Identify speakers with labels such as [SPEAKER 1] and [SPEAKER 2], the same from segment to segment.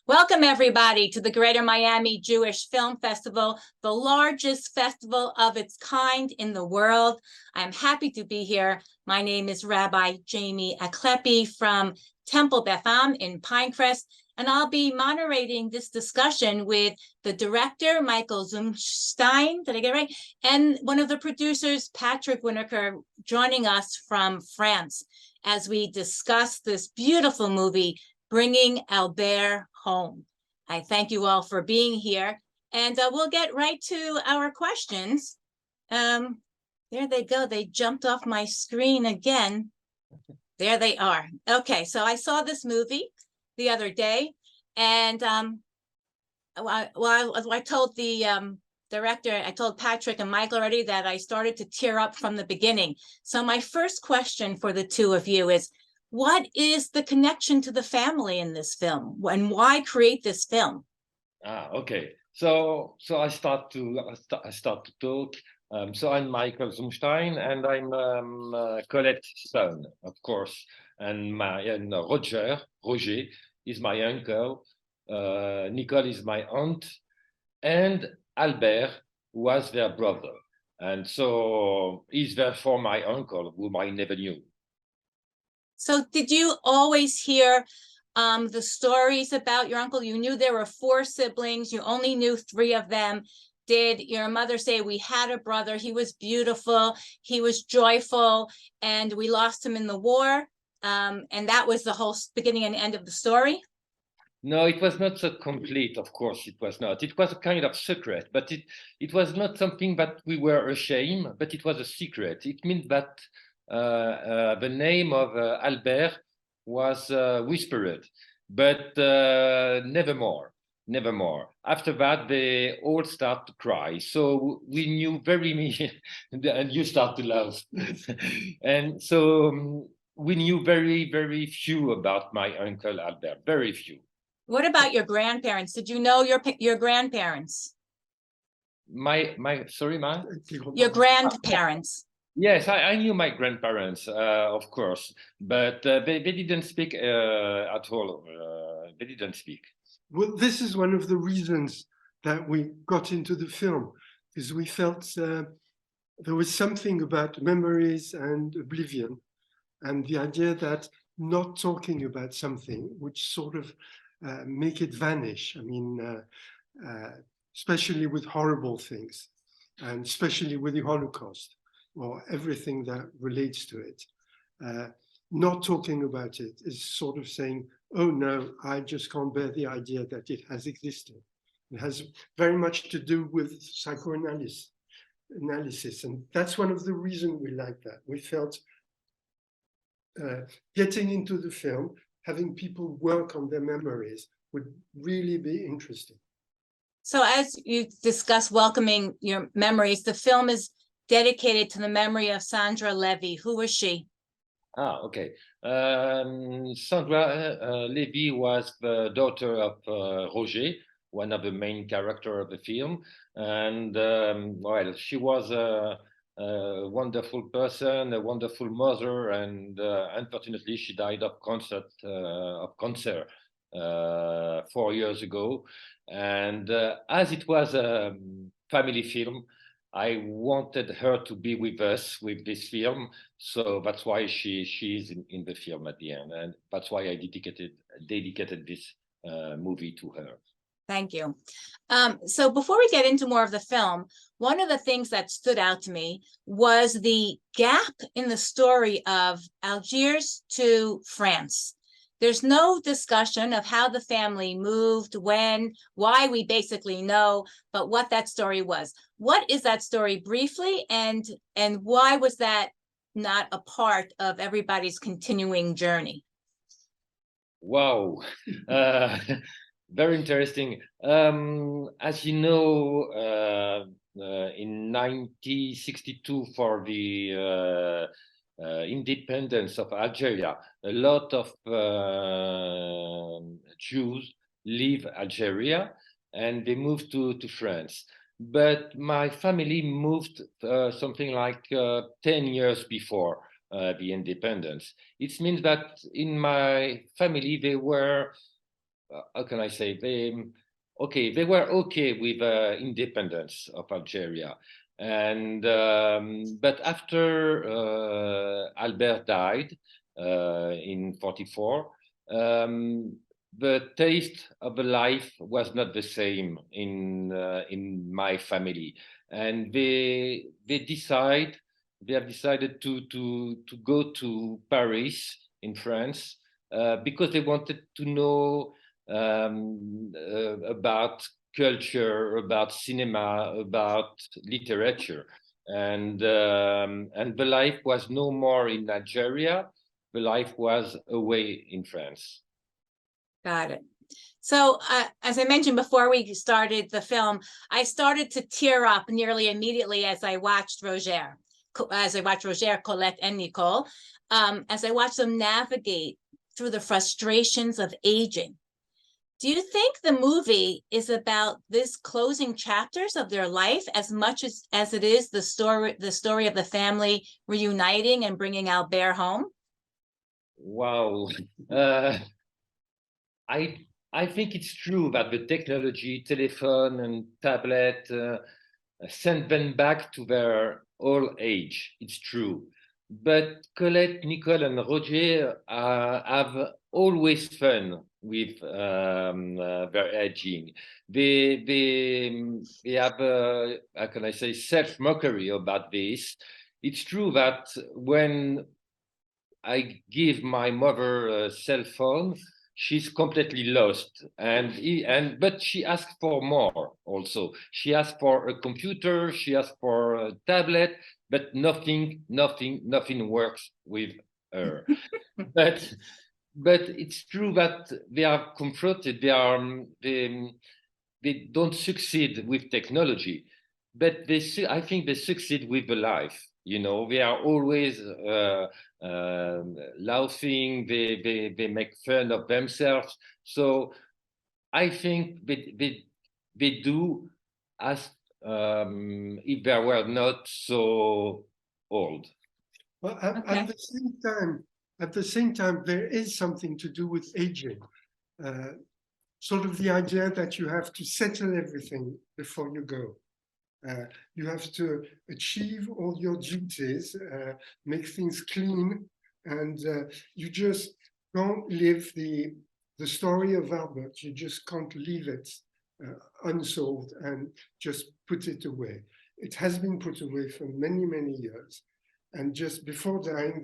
[SPEAKER 1] Welcome, everybody, to the Greater Miami Jewish Film Festival, the largest festival of its kind in the world. I'm happy to be here. My name is Rabbi Jamie Aklepi from Temple Beth Am in Pinecrest, and I'll be moderating this discussion with the director, Michaël Zumstein, did I get it right? And one of the producers, Patrick Winocour, joining us from France as we discuss this beautiful movie, Bringing Albert Home. I thank you all for being here, and we'll get right to our questions. There they go. They jumped off my screen again. There they are. Okay, so I saw this movie the other day, and I told the director, I told Patrick and Michael already that I started to tear up from the beginning. So my first question for the two of you is, what is the connection to the family in this film, and why create this film?
[SPEAKER 2] Okay. So I start to talk. So I'm Michaël Zumstein, and I'm Colette's son, of course, and Roger is my uncle. Nicole is my aunt, and Albert was their brother, and so he's therefore my uncle, whom I never knew.
[SPEAKER 1] So did you always hear the stories about your uncle? You knew there were 4 siblings. You only knew 3 of them. Did your mother say, we had a brother, he was beautiful, he was joyful, and we lost him in the war? And that was the whole beginning and end of the story?
[SPEAKER 2] No, it was not so complete, of course it was not. It was a kind of secret, but it was not something that we were ashamed, but it was a secret. It means that the name of Albert was whispered, but never more. After that, they all start to cry. So we knew and you start to laugh. And so we knew very, very few about my uncle Albert, very few.
[SPEAKER 1] What about your grandparents? Did you know your grandparents? Your grandparents.
[SPEAKER 2] Yes, I knew my grandparents, of course, but they didn't speak at all. They didn't speak.
[SPEAKER 3] Well, this is one of the reasons that we got into the film, because we felt there was something about memories and oblivion, and the idea that not talking about something would sort of make it vanish. I mean, especially with horrible things, and especially with the Holocaust, or everything that relates to it. Not talking about it is sort of saying, oh no, I just can't bear the idea that it has existed. It has very much to do with psychoanalysis. And that's one of the reasons we like that. We felt getting into the film, having people work on their memories would really be interesting.
[SPEAKER 1] So as you discuss welcoming your memories, the film is dedicated to the memory of Sandra Levy. Who was she?
[SPEAKER 2] Okay. Sandra Levy was the daughter of Roger, one of the main characters of the film. And well, she was a wonderful person, a wonderful mother, and unfortunately she died of cancer 4 years ago. And as it was a family film, I wanted her to be with us with this film, so that's why she's in the film at the end, and that's why I dedicated this movie to her.
[SPEAKER 1] Thank you. So before we get into more of the film, one of the things that stood out to me was the gap in the story of Algiers to France. There's no discussion of how the family moved, when, why we basically know, but what that story was. What is that story briefly, and why was that not a part of everybody's continuing journey?
[SPEAKER 2] Wow, very interesting. As you know, in 1962, for the independence of Algeria, a lot of Jews leave Algeria and they moved to France. But my family moved something like 10 years before the independence. It means that in my family, there were how can I say, they were okay with independence of Algeria. And but after Albert died in 44, the taste of the life was not the same in my family, and they have decided to go to Paris in France because they wanted to know about culture, about cinema, about literature, and the life was no more in Algeria. The life was away in France.
[SPEAKER 1] Got it. So, as I mentioned before we started the film, I started to tear up nearly immediately as I watched Roger, Colette, and Nicole, as I watched them navigate through the frustrations of aging. Do you think the movie is about this closing chapters of their life as much as it is the story of the family reuniting and bringing Albert home?
[SPEAKER 2] Wow. I think it's true that the technology, telephone and tablet, sent them back to their old age. It's true. But Colette, Nicole, and Roger have always fun with their aging. They have, how can I say, self-mockery about this. It's true that when I give my mother a cell phone, she's completely lost, but she asks for more also. She asks for a computer, she asks for a tablet, but nothing works with her. but it's true that they are confronted, they don't succeed with technology, but I think they succeed with the life. You know, they are always laughing. They make fun of themselves. So I think they do as if they were not so old.
[SPEAKER 3] Well,
[SPEAKER 1] Okay.
[SPEAKER 3] at the same time, there is something to do with aging. Sort of the idea that you have to settle everything before you go. You have to achieve all your duties, make things clean, and you just don't live the story of Albert. You just can't leave it unsolved and just put it away. It has been put away for many, many years. And just before dying,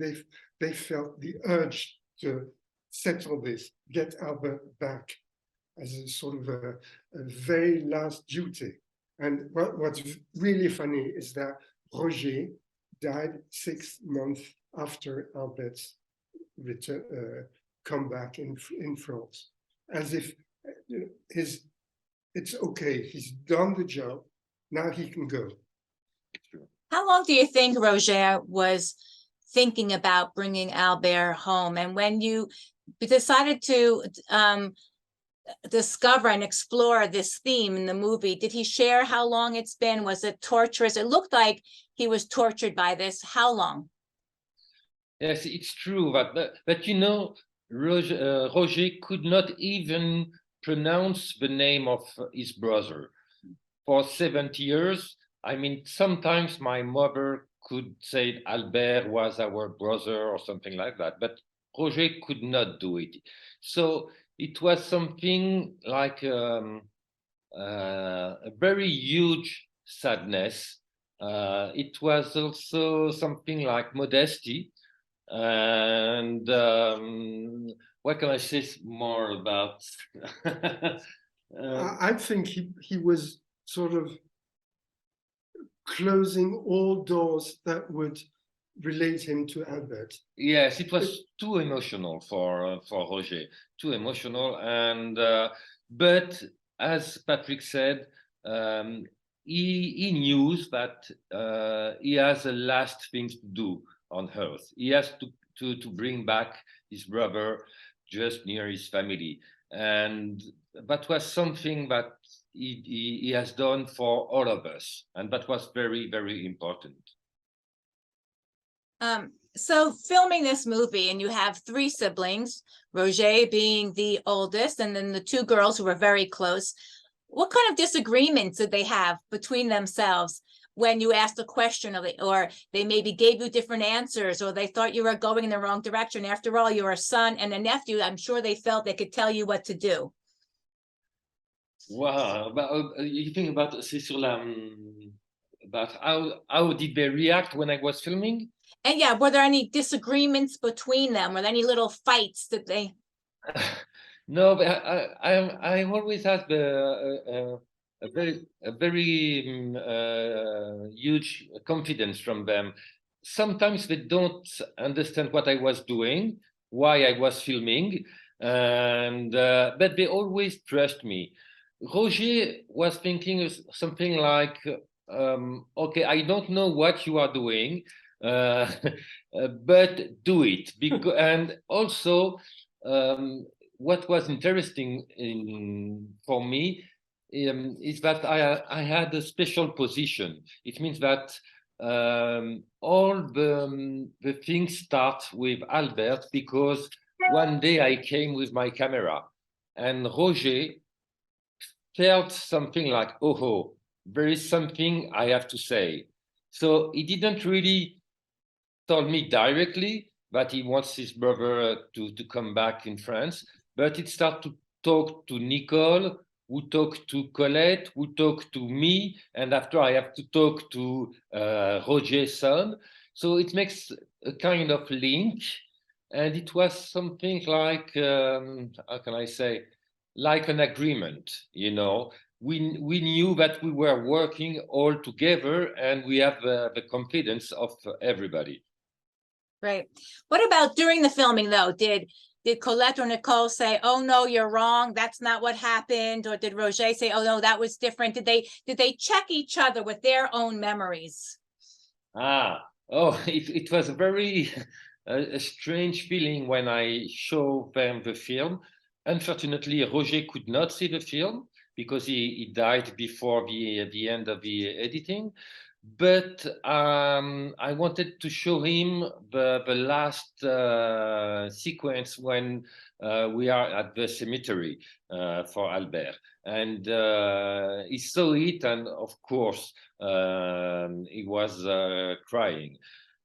[SPEAKER 3] they felt the urge to settle this, get Albert back as a sort of a very last duty. And what's really funny is that Roger died 6 months after Albert's comeback in France, as if it's okay, he's done the job, now he can go.
[SPEAKER 1] How long do you think Roger was thinking about bringing Albert home? And when you decided to discover and explore this theme in the movie, did he share how long it's been? Was it torturous? It looked like he was tortured by this. How long?
[SPEAKER 2] Yes, it's true. But you know, Roger could not even pronounce the name of his brother. For 70 years, I mean, sometimes my mother could say Albert was our brother or something like that, but Roger could not do it. So it was something like a very huge sadness. It was also something like modesty. And what can I say more about?
[SPEAKER 3] I think he was sort of closing all doors that would relate him to Albert.
[SPEAKER 2] Yes, it was too emotional for Roger, too emotional. And but as Patrick said, he knew that he has a last thing to do on Earth. He has to bring back his brother just near his family, and that was something that he has done for all of us, and that was very, very important.
[SPEAKER 1] So filming this movie, and you have three siblings, Roger being the oldest, and then the two girls who were very close. What kind of disagreements did they have between themselves when you asked a question, or they maybe gave you different answers, or they thought you were going in the wrong direction? After all, you're a son and a nephew. I'm sure they felt they could tell you what to do.
[SPEAKER 2] Wow, you think about c'est sur la about how did they react when I was filming?
[SPEAKER 1] And yeah, were there any disagreements between them? Were there any little fights that they?
[SPEAKER 2] No, but I always had a very huge confidence from them. Sometimes they don't understand what I was doing, why I was filming, and but they always trust me. Roger was thinking something like, okay, I don't know what you are doing, but do it. And also, what was interesting for me is that I had a special position. It means that all the things start with Albert, because one day I came with my camera and Roger felt something like, oh, there is something I have to say. So he didn't really tell me directly that he wants his brother to come back in France, but it started to talk to Nicole, who talked to Colette, who talked to me, and after I have to talk to Roger's son. So it makes a kind of link, and it was something like, how can I say, like an agreement, you know. We knew that we were working all together, and we have the confidence of everybody.
[SPEAKER 1] Right. What about during the filming, though? Did Colette or Nicole say, "Oh no, you're wrong, that's not what happened," or did Roger say, "Oh no, that was different"? Did they check each other with their own memories?
[SPEAKER 2] It was a very a strange feeling when I showed them the film. Unfortunately, Roger could not see the film because he died before the end of the editing. But I wanted to show him the last sequence when we are at the cemetery for Albert. And he saw it, and of course, he was crying.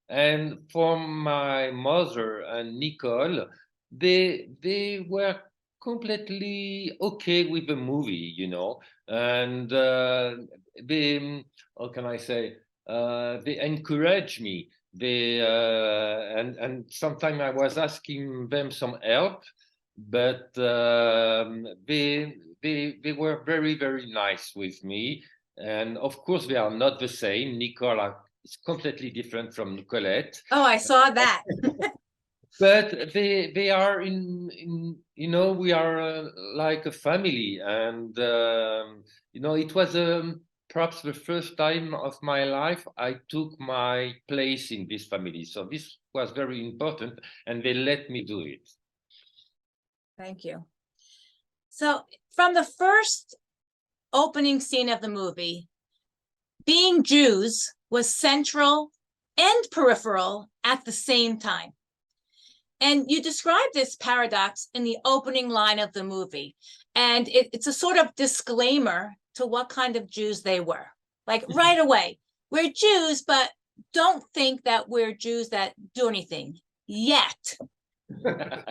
[SPEAKER 2] And for my mother and Nicole, they were completely okay with the movie, you know, and they, how can I say, they encouraged me. They and sometimes I was asking them some help, but they were very nice with me. And of course, they are not the same. Nicole is completely different from Nicolette.
[SPEAKER 1] Oh, I saw that.
[SPEAKER 2] But they are in you know, we are like a family, and you know, it was perhaps the first time of my life I took my place in this family. So this was very important, and they let me do it.
[SPEAKER 1] Thank you. So from the first opening scene of the movie, being Jews was central and peripheral at the same time. And you describe this paradox in the opening line of the movie. And it's a sort of disclaimer to what kind of Jews they were. Like right away, we're Jews, but don't think that we're Jews that do anything yet.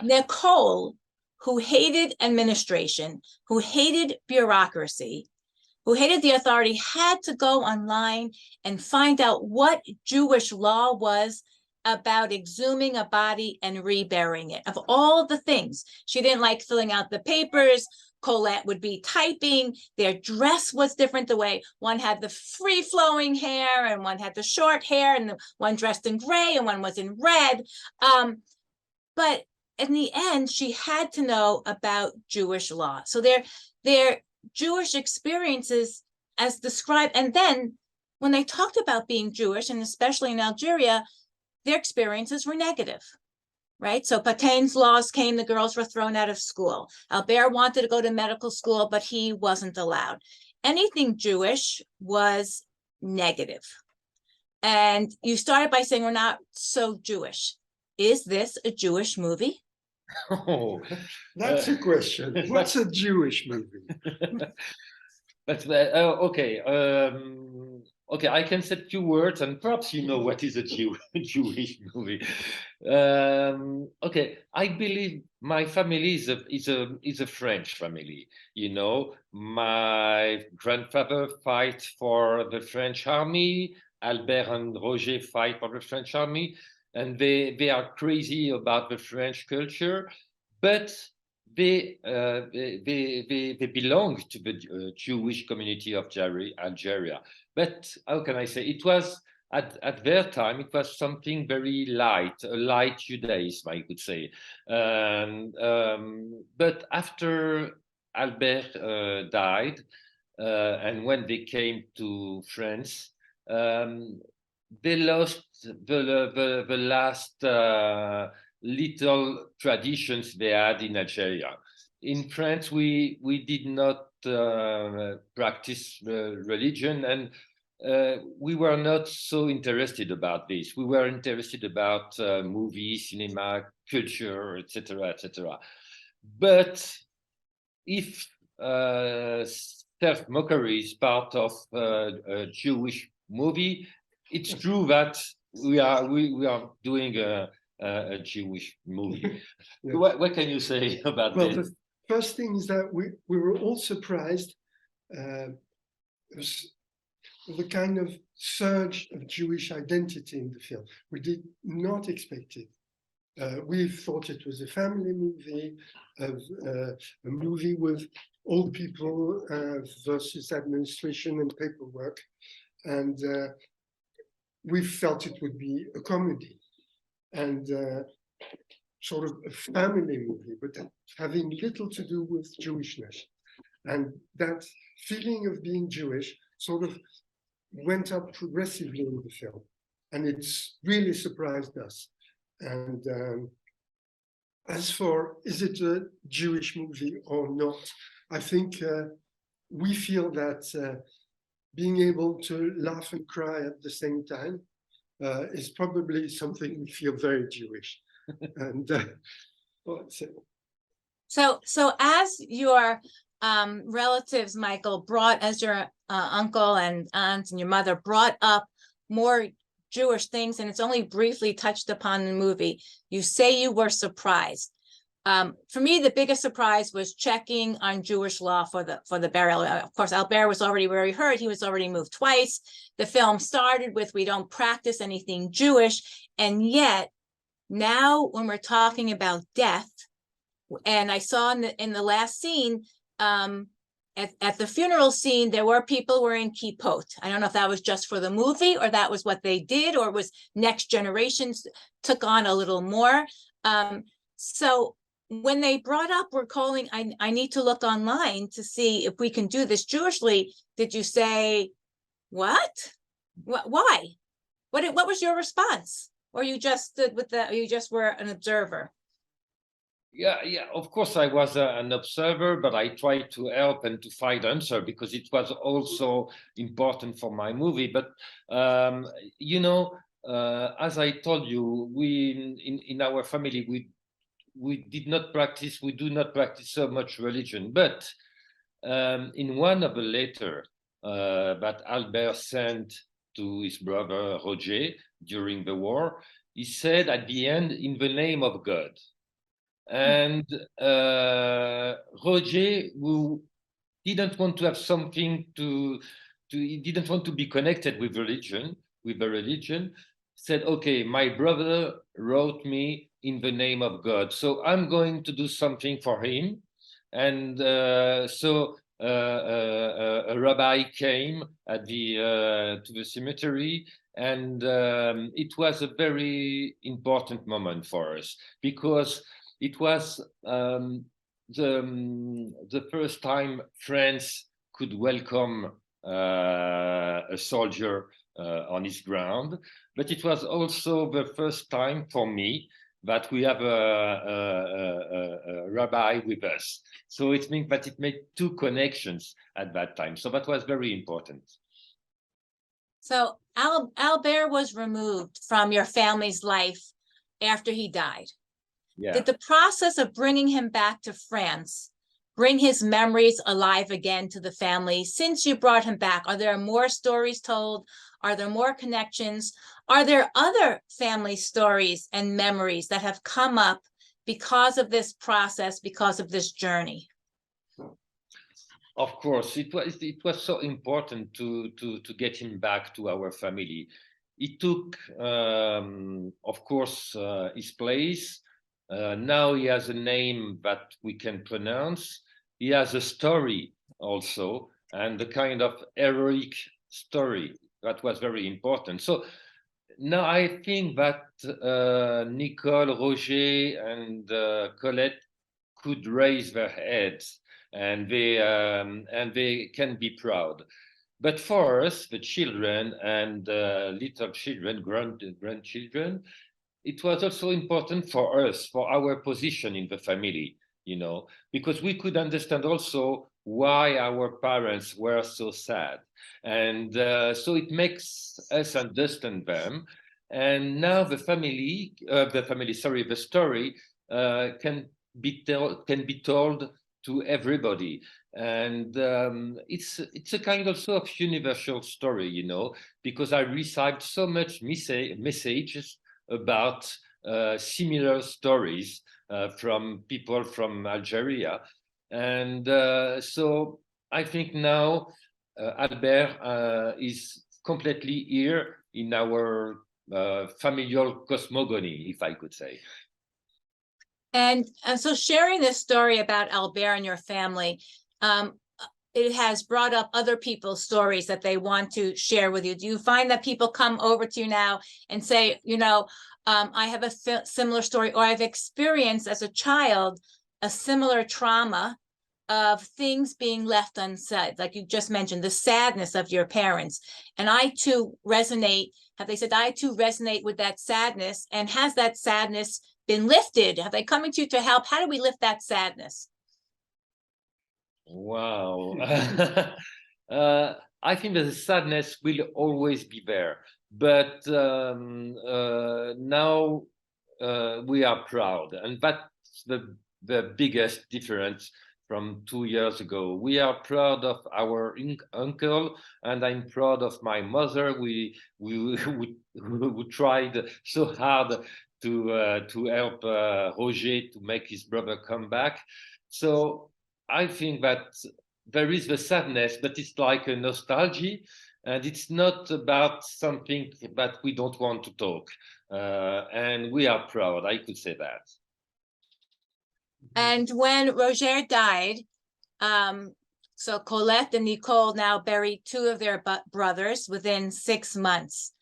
[SPEAKER 1] Nicole, who hated administration, who hated bureaucracy, who hated the authority, had to go online and find out what Jewish law was about exhuming a body and reburying it. Of all the things, she didn't like filling out the papers. Colette would be typing. Their dress was different. The way one had the free-flowing hair and one had the short hair, and one dressed in gray and one was in red. But in the end, she had to know about Jewish law. So their Jewish experiences as described. And then when they talked about being Jewish, and especially in Algeria, their experiences were negative, right? So Patein's laws came, the girls were thrown out of school. Albert wanted to go to medical school, but he wasn't allowed. Anything Jewish was negative. And you started by saying we're not so Jewish. Is this a Jewish movie?
[SPEAKER 2] Oh,
[SPEAKER 3] That's a question. What's a Jewish movie?
[SPEAKER 2] but okay. Okay, I can say a few words, and perhaps you know what is a Jewish movie. Okay, I believe my family is a French family. You know, my grandfather fight for the French army. Albert and Roger fight for the French army, and they are crazy about the French culture, but they belong to the Jewish community of Algeria. But how can I say? It was at their time, it was something very light, a light Judaism, I could say. But after Albert died, and when they came to France, they lost the last little traditions they had in Algeria. In France, we did not practice religion, and we were not so interested about this. We were interested about movies, cinema, culture, etc., etc. But if self-mockery is part of a Jewish movie, it's true that we are doing a Jewish movie.
[SPEAKER 3] Yeah.
[SPEAKER 2] What can you say about
[SPEAKER 3] Well,
[SPEAKER 2] this?
[SPEAKER 3] the first thing is that we were all surprised. The kind of surge of Jewish identity in the film. We did not expect it. We thought it was a family movie, a movie with old people versus administration and paperwork. And we felt it would be a comedy and sort of a family movie, but having little to do with Jewishness. And that feeling of being Jewish sort of went up progressively in the film. And it's really surprised us. And as for, is it a Jewish movie or not? I think we feel that being able to laugh and cry at the same time is probably something we feel very Jewish. And
[SPEAKER 1] So as your relatives, Michael, brought, as your uncle and aunt and your mother brought up more Jewish things, and it's only briefly touched upon in the movie, you say you were surprised. For me, the biggest surprise was checking on Jewish law for the burial. Of course, Albert was already where he heard. He was already moved twice. The film started with, we don't practice anything Jewish. And yet now when we're talking about death, and I saw in the last scene, at the funeral scene, there were people wearing kippot. I don't know if that was just for the movie or that was what they did, or was next generations took on a little more. So when they brought up, we're calling, I need to look online to see if we can do this Jewishly. Did you say, what? Why? What was your response? Or you just stood with you just were an observer?
[SPEAKER 2] Yeah, of course I was an observer, but I tried to help and to find answer because it was also important for my movie. But you know, as I told you, we in our family we do not practice so much religion. But in one of the letter that Albert sent to his brother Roger during the war, he said at the end, in the name of God. And Roger, who didn't want to have something he didn't want to be connected with the religion, said, okay, my brother wrote me in the name of God, so I'm going to do something for him. And so a rabbi came at to the cemetery, and it was a very important moment for us because it was the first time France could welcome a soldier on his ground, but it was also the first time for me that we have a rabbi with us. So it means that it made two connections at that time. So that was very important.
[SPEAKER 1] So Albert was removed from your family's life after he died.
[SPEAKER 2] Yeah.
[SPEAKER 1] Did the process of bringing him back to France bring his memories alive again to the family? Since you brought him back, are there more stories told? Are there more connections? Are there other family stories and memories that have come up because of this process, because of this journey?
[SPEAKER 2] Of course, it was so important to get him back to our family. It took, of course, his place. Now he has a name that we can pronounce. He has a story also, and a kind of heroic story that was very important. So now I think that Nicole, Roger, and Colette could raise their heads, and they can be proud. But for us, the children and little children, grandchildren, it was also important for us, for our position in the family, because we could understand also why our parents were so sad. And so it makes us understand them. And now the story can be told to everybody. And it's a kind also of universal story, because I received so much messages about similar stories from people from Algeria. And so I think now Albert is completely here in our familial cosmogony, if I could say.
[SPEAKER 1] And so sharing this story about Albert and your family, it has brought up other people's stories that they want to share with you. Do you find that people come over to you now and say, I have a similar story, or I've experienced as a child a similar trauma of things being left unsaid, like you just mentioned, the sadness of your parents. And I too resonate, have they said, I too resonate with that sadness, and has that sadness been lifted? Have they coming to you to help? How do we lift that sadness?
[SPEAKER 2] Wow. I think that the sadness will always be there, but now we are proud, and that's the biggest difference from 2 years ago. We are proud of our uncle, and I'm proud of my mother. We tried so hard to help Roger to make his brother come back. So I think that there is the sadness, but it's like a nostalgia, and it's not about something that we don't want to talk. And we are proud, I could say that.
[SPEAKER 1] And when Roger died, so Colette and Nicole now buried two of their brothers within 6 months.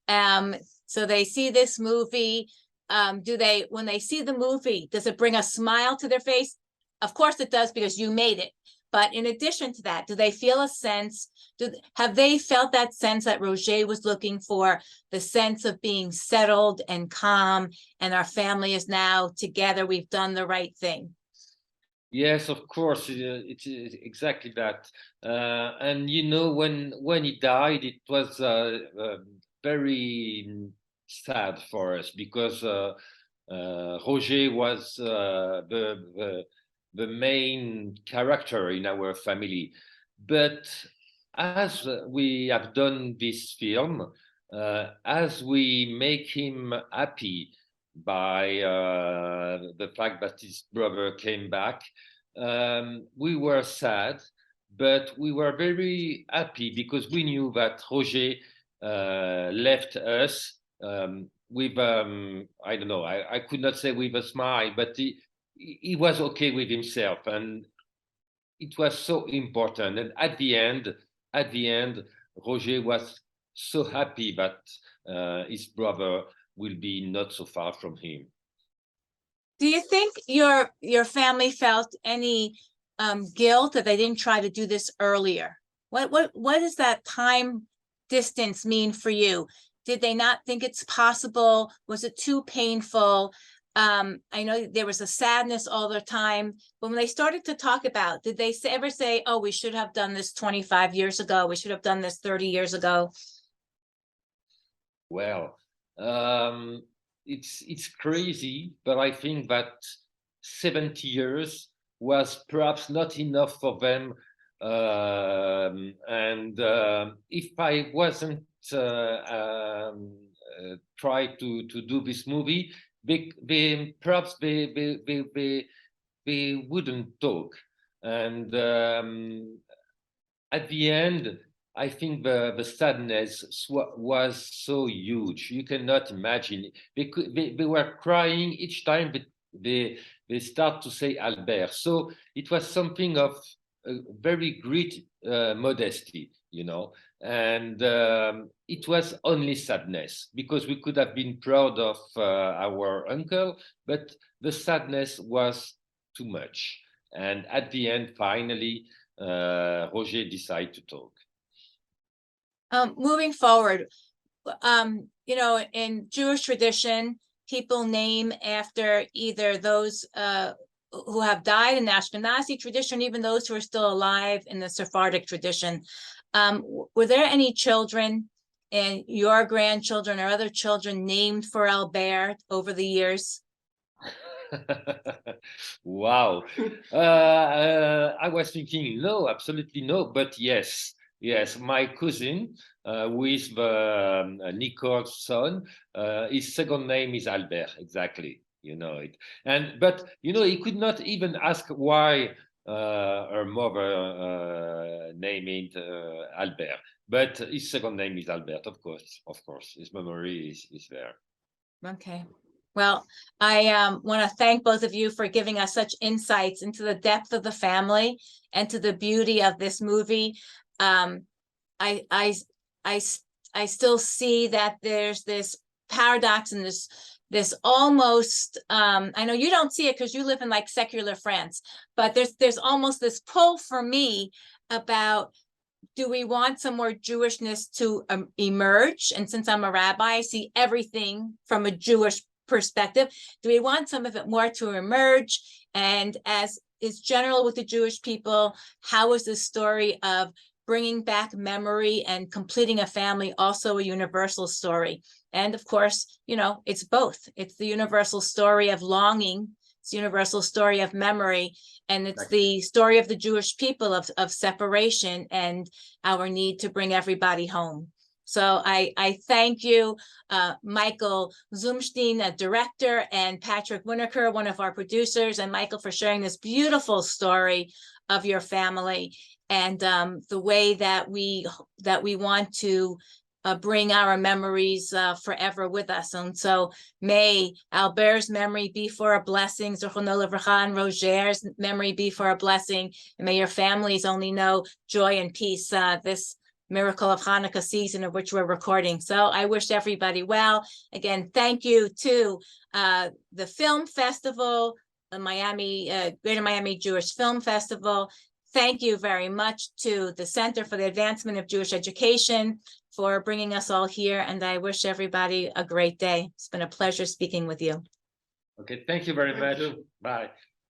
[SPEAKER 1] So they see this movie. When they see the movie, does it bring a smile to their face? Of course it does, because you made it. But in addition to that, do they feel a sense, have they felt that sense that Roger was looking for, the sense of being settled and calm, and our family is now together, we've done the right thing?
[SPEAKER 2] Yes, of course, it's exactly that. And when he died, it was very sad for us, because Roger was the main character in our family. But as we have done this film, as we make him happy by the fact that his brother came back, we were sad, but we were very happy, because we knew that Roger left us with, I don't know, I could not say with a smile, but he was okay with himself, and it was so important. And at the end, Roger was so happy that his brother will be not so far from him.
[SPEAKER 1] Do you think your family felt any guilt that they didn't try to do this earlier? What does that time distance mean for you? Did they not think it's possible? Was it too painful? I know there was a sadness all the time, but when they started to talk about, did they ever say, oh, we should have done this 25 years ago, we should have done this 30 years ago?
[SPEAKER 2] Well, it's crazy, but I think that 70 years was perhaps not enough for them. If I wasn't try to do this movie, perhaps they wouldn't talk. And at the end, I think the sadness was so huge. You cannot imagine. They were crying each time they start to say Albert. So it was something of a very great modesty, you know. And it was only sadness, because we could have been proud of our uncle, but the sadness was too much. And at the end, finally, Roger decided to talk.
[SPEAKER 1] Moving forward, you know, in Jewish tradition, people name after either those who have died in the Ashkenazi tradition, even those who are still alive in the Sephardic tradition. Were there any children and your grandchildren or other children named for Albert over the years?
[SPEAKER 2] Wow. I was thinking, no, absolutely no, but yes. Yes, my cousin, who is the Nicole's son, his second name is Albert, exactly. You know it. But you know, he could not even ask why her mother named Albert. But his second name is Albert, of course. Of course, his memory is there.
[SPEAKER 1] Okay. Well, I want to thank both of you for giving us such insights into the depth of the family and to the beauty of this movie. I still see that there's this paradox and this almost I know you don't see it because you live in like secular France, but there's almost this pull for me about, do we want some more Jewishness to emerge? And since I'm a rabbi, I see everything from a Jewish perspective. Do we want some of it more to emerge? And as is general with the Jewish people, how is this story of bringing back memory and completing a family also a universal story? And of course, you know, it's both. It's the universal story of longing, it's the universal story of memory, and it's the story of the Jewish people of separation and our need to bring everybody home. So I thank you, Michael Zumstein, a director, and Patrick Winocour, one of our producers, and Michael for sharing this beautiful story of your family and the way that we want to bring our memories forever with us. And so may Albert's memory be for a blessing, Zichrono Livracha, and Roger's memory be for a blessing, and may your families only know joy and peace this miracle of Hanukkah season of which we're recording. So I wish everybody well. Again, thank you to the Film Festival, the Greater Miami Jewish Film Festival. Thank you very much to the Center for the Advancement of Jewish Education for bringing us all here. And I wish everybody a great day. It's been a pleasure speaking with you.
[SPEAKER 2] Okay, thank you very much. Bye.